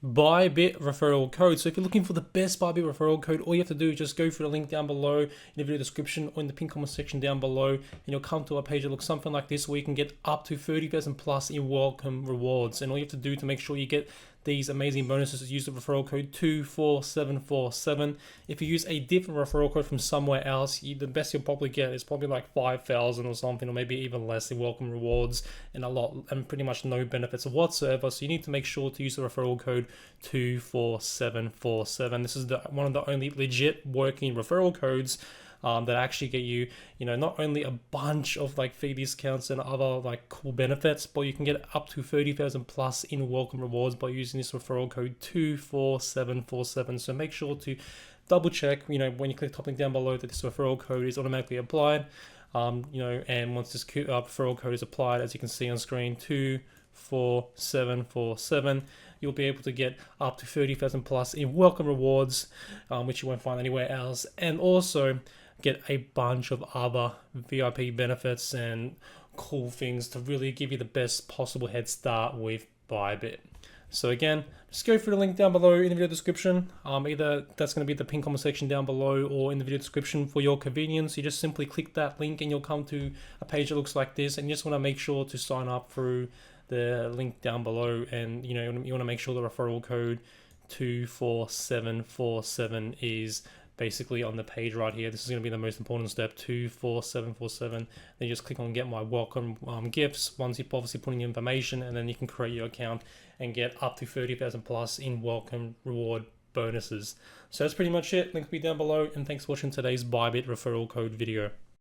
ByBit Referral Code. So if you're looking for the best ByBit Referral Code, all you have to do is just go through the link down below in the video description or in the pinned comment section down below, and you'll come to a page that looks something like this where you can get up to 30,000 plus in welcome rewards. And all you have to do to make sure you get these amazing bonuses is use the referral code 24747. If you use a different referral code from somewhere else, the best you'll probably get is probably like 5,000 or something, or maybe even less in welcome rewards and pretty much no benefits whatsoever. So you need to make sure to use the referral code 24747. This is one of the only legit working referral codes that actually get you, not only a bunch of like fee discounts and other like cool benefits, but you can get up to 30,000 plus in welcome rewards by using this referral code 24747. So make sure to double check, when you click the top link down below, that this referral code is automatically applied. And once this referral code is applied, as you can see on screen, 24747, you'll be able to get up to 30,000 plus in welcome rewards, which you won't find anywhere else, and also get a bunch of other VIP benefits and cool things to really give you the best possible head start with ByBit. So again, just go through the link down below in the video description. Either that's going to be the pinned comment section down below or in the video description for your convenience. You just simply click that link and you'll come to a page that looks like this, and you just want to make sure to sign up through the link down below, and you want to make sure the referral code 24747 is basically on the page right here. This is going to be the most important step, 24747. Then you just click on get my welcome gifts once you've obviously put in your information, and then you can create your account and get up to 30,000 plus in welcome reward bonuses. So that's pretty much it. Link will be down below, and thanks for watching today's ByBit referral code video.